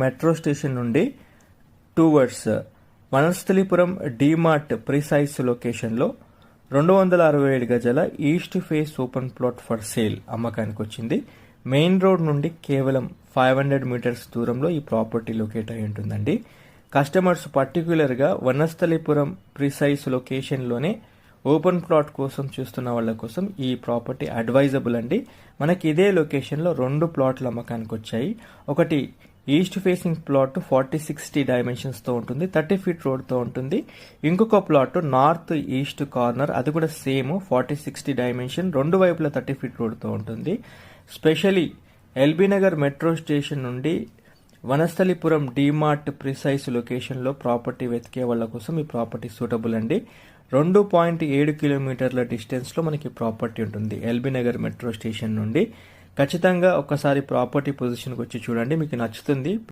Metro station నుండి towards Vanasthalipuram DMart precise లొకేషన్లో 267 గజాల east face open plot for sale అమ్మకానికి వచ్చింది. మెయిన్ రోడ్ నుండి కేవలం 500 మీటర్స్ దూరంలో ఈ ప్రాపర్టీ లొకేట్ అయి ఉంటుందండి. కస్టమర్స్ పర్టిక్యులర్గా వనస్థలిపురం ప్రిసైజ్ లొకేషన్లోనే ఓపెన్ ప్లాట్ కోసం చూస్తున్న వాళ్ళ కోసం ఈ ప్రాపర్టీ అడ్వైజబుల్ అండి. మనకి ఇదే లొకేషన్లో 2 ప్లాట్లు అమ్మకానికి వచ్చాయి. ఒకటి ఈస్ట్ ఫేసింగ్ ప్లాట్ 40-60 డైమెన్షన్స్తో ఉంటుంది, 30 ఫీట్ రోడ్తో ఉంటుంది. ఇంకొక ప్లాట్ నార్త్ ఈస్ట్ కార్నర్, అది కూడా సేమ్ 40-60 డైమెన్షన్, 2 వైపులా 30 ఫీట్ రోడ్తో ఉంటుంది. Especially LB Nagar metro station నుండి వనస్థలిపురం డీమార్ట్ ప్రిసైజ్ లొకేషన్లో ప్రాపర్టీ వెతికే వాళ్ళ కోసం ఈ ప్రాపర్టీ సూటబుల్ అండి. 2.7 కిలోమీటర్ల డిస్టెన్స్లో మనకి ప్రాపర్టీ ఉంటుంది ఎల్బీ నగర్ మెట్రో స్టేషన్ నుండి. ఖచ్చితంగా ఒకసారి ప్రాపర్టీ పొజిషన్కి వచ్చి చూడండి, మీకు నచ్చుతుంది.